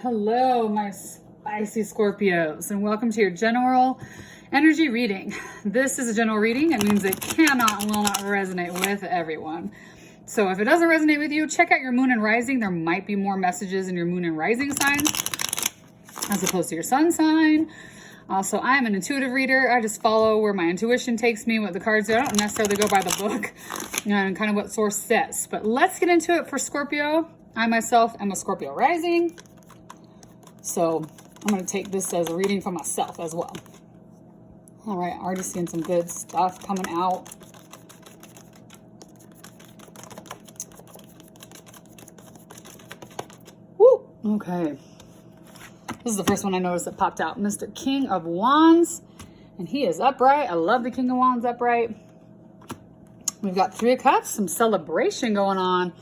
Hello, my spicy Scorpios, and welcome to your general energy reading. This is a general reading. It means it cannot and will not resonate with everyone. So if it doesn't resonate with you, check out your moon and rising. There might be more messages in your moon and rising signs as opposed to your sun sign. Also, I am an intuitive reader. I just follow where my intuition takes me, what the cards do. I don't necessarily go by the book and kind of what source says. But let's get into it for Scorpio. I myself am a Scorpio rising. So I'm going to take this as a reading for myself as well. All right, already seeing some good stuff coming out. Woo! Okay. This is the first one I noticed that popped out. Mr. King of Wands. And he is upright. I love the King of Wands upright. We've got Three of Cups, some celebration going on.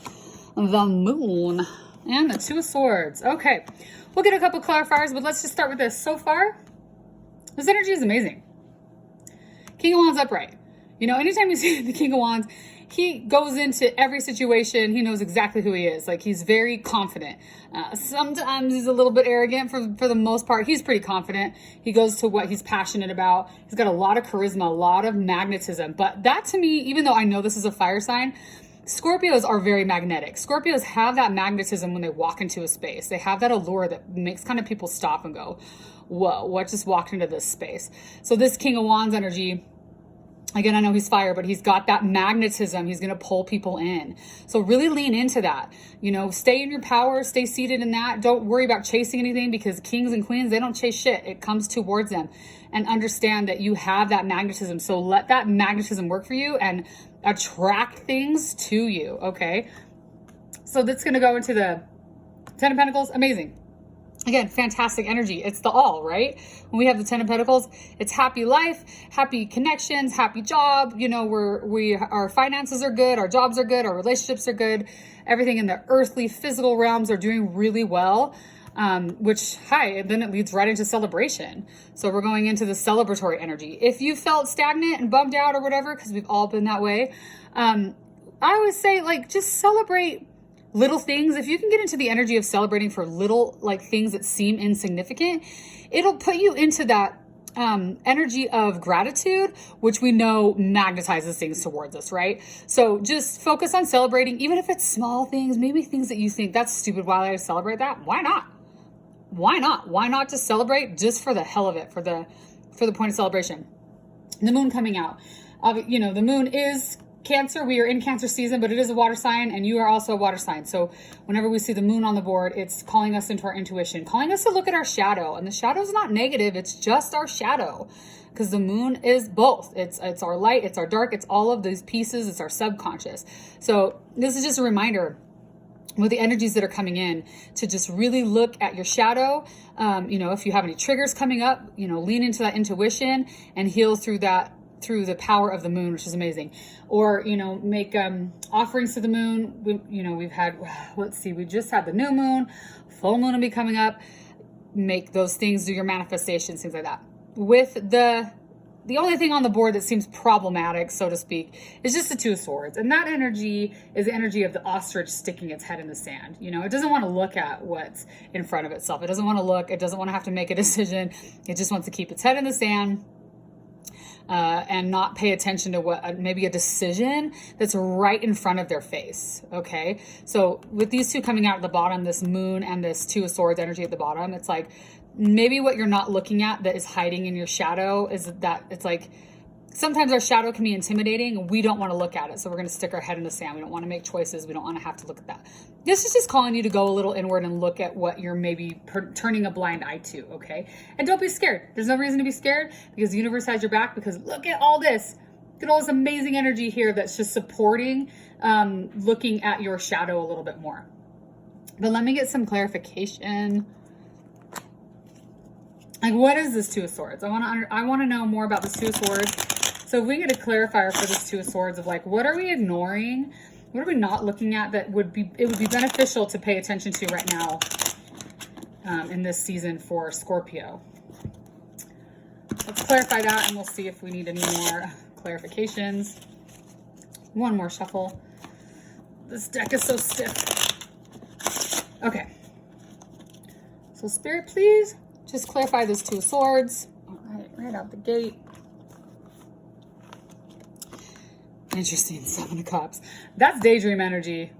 The Moon. And the Two of Swords. Okay. We'll get a couple clarifiers, but let's just start with this. So far, this energy is amazing. King of Wands upright. You know, anytime you see the King of Wands, he goes into every situation. He knows exactly who he is. Like, he's very confident. Sometimes he's a little bit arrogant. For the most part, he's pretty confident. He goes to what he's passionate about. He's got a lot of charisma, a lot of magnetism. But that, to me, even though I know this is a fire sign, Scorpios are very magnetic. Scorpios have that magnetism when they walk into a space. They have that allure that makes kind of people stop and go, whoa, what just walked into this space? So this King of Wands energy, again, I know he's fire, but he's got that magnetism. He's going to pull people in. So really lean into that. You know, stay in your power, stay seated in that. Don't worry about chasing anything, because kings and queens, they don't chase shit. It comes towards them. And understand that you have that magnetism. So let that magnetism work for you and attract things to you, okay? So that's going to go into the Ten of Pentacles. Amazing. Again, fantastic energy. It's the all, right? When we have the Ten of Pentacles, it's happy life, happy connections, happy job. You know, our finances are good, our jobs are good, our relationships are good. Everything in the earthly, physical realms are doing really well. Then it leads right into celebration. So we're going into the celebratory energy. If you felt stagnant and bummed out or whatever, because we've all been that way, I always say, like, just celebrate little things. If you can get into the energy of celebrating for little, like, things that seem insignificant, it'll put you into that energy of gratitude, which we know magnetizes things towards us, right? So just focus on celebrating, even if it's small things, maybe things that you think, that's stupid, why would I celebrate that? Why not? Why not? Why not just celebrate just for the hell of it, for the point of celebration? The moon coming out. You know, the moon is Cancer. We are in Cancer season, but it is a water sign, and you are also a water sign. So whenever we see the moon on the board, it's calling us into our intuition, calling us to look at our shadow. And the shadow is not negative. It's just our shadow, because the moon is both. It's our light, it's our dark, it's all of these pieces. It's our subconscious. So this is just a reminder with the energies that are coming in to just really look at your shadow. You know, if you have any triggers coming up, you know, lean into that intuition and heal through that, through the power of the moon, which is amazing. Or, you know, make offerings to the moon. We've had, let's see, we just had the new moon, full moon will be coming up. Make those things, do your manifestations, things like that. With the only thing on the board that seems problematic, so to speak, is just the Two of Swords. And that energy is the energy of the ostrich sticking its head in the sand. You know, it doesn't want to look at what's in front of itself. It doesn't want to look. It doesn't want to have to make a decision. It just wants to keep its head in the sand and not pay attention to what maybe a decision that's right in front of their face, okay? So with these two coming out at the bottom, this moon and this Two of Swords energy at the bottom, it's like, maybe what you're not looking at that is hiding in your shadow is that it's like, sometimes our shadow can be intimidating and we don't want to look at it. So we're going to stick our head in the sand. We don't want to make choices. We don't want to have to look at that. This is just calling you to go a little inward and look at what you're maybe turning a blind eye to, okay? And don't be scared. There's no reason to be scared, because the universe has your back, because look at all this. Look at all this amazing energy here that's just supporting looking at your shadow a little bit more. But let me get some clarification. Like, what is this Two of Swords? I want to know more about this Two of Swords. So if we get a clarifier for this Two of Swords of, like, what are we ignoring? What are we not looking at that would be beneficial to pay attention to right now in this season for Scorpio? Let's clarify that, and we'll see if we need any more clarifications. One more shuffle. This deck is so stiff. Okay. So Spirit, please just clarify this Two of Swords. All right out the gate. Interesting, Seven of Cups. That's daydream energy.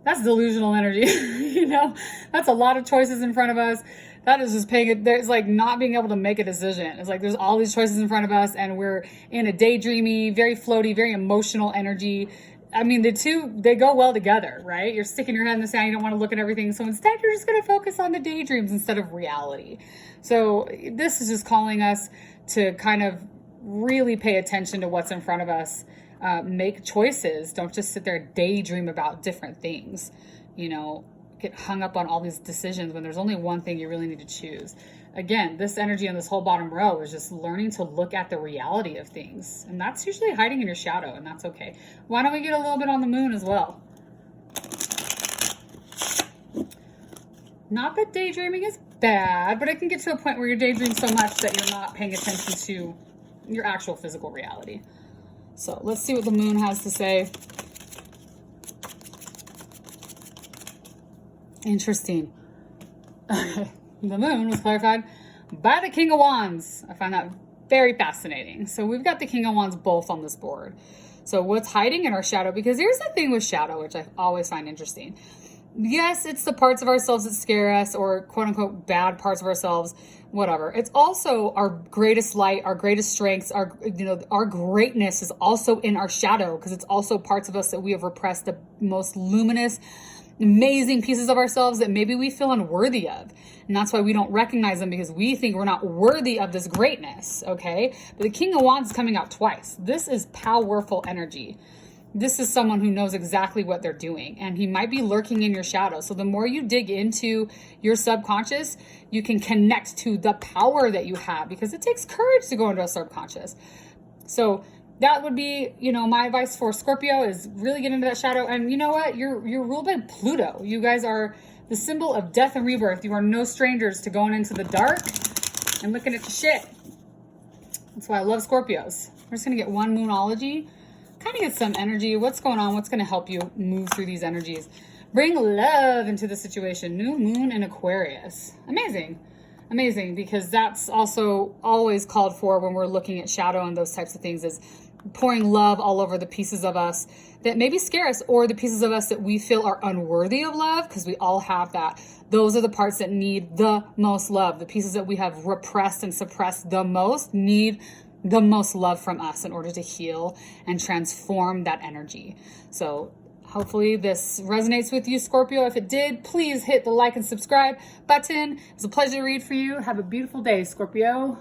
That's delusional energy. You know, that's a lot of choices in front of us. That is just paying it. There's like not being able to make a decision. It's like there's all these choices in front of us and we're in a daydreamy, very floaty, very emotional energy. I mean, the two, they go well together, right? You're sticking your head in the sand. You don't want to look at everything. So instead, you're just going to focus on the daydreams instead of reality. So this is just calling us to kind of really pay attention to what's in front of us. Make choices. Don't just sit there and daydream about different things. You know, get hung up on all these decisions when there's only one thing you really need to choose. Again, this energy on this whole bottom row is just learning to look at the reality of things. And that's usually hiding in your shadow, and that's okay. Why don't we get a little bit on the moon as well? Not that daydreaming is bad, but it can get to a point where you're daydreaming so much that you're not paying attention to your actual physical reality. So let's see what the moon has to say. Interesting. Okay. The moon was clarified by the King of Wands. I find that very fascinating. So we've got the King of Wands both on this board. So what's hiding in our shadow? Because here's the thing with shadow, which I always find interesting. Yes, it's the parts of ourselves that scare us, or quote unquote bad parts of ourselves, whatever. It's also our greatest light, our greatest strengths, our greatness is also in our shadow, because it's also parts of us that we have repressed, the most luminous, amazing pieces of ourselves that maybe we feel unworthy of. And that's why we don't recognize them, because we think we're not worthy of this greatness, okay? But the King of Wands is coming out twice. This is powerful energy. This is someone who knows exactly what they're doing, and he might be lurking in your shadow. So the more you dig into your subconscious, you can connect to the power that you have, because it takes courage to go into a subconscious. So that would be, you know, my advice for Scorpio is really get into that shadow. And you know what? You're ruled by Pluto. You guys are the symbol of death and rebirth. You are no strangers to going into the dark and looking at the shit. That's why I love Scorpios. We're just going to get one moonology. Kind of get some energy. What's going on? What's going to help you move through these energies? Bring love into the situation. New moon in Aquarius. Amazing. Amazing, because that's also always called for when we're looking at shadow and those types of things, is pouring love all over the pieces of us that maybe scare us, or the pieces of us that we feel are unworthy of love, because we all have that. Those are the parts that need the most love. The pieces that we have repressed and suppressed the most need the most love from us in order to heal and transform that energy. So hopefully this resonates with you, Scorpio. If it did, please hit the like and subscribe button. It's a pleasure to read for you. Have a beautiful day, Scorpio.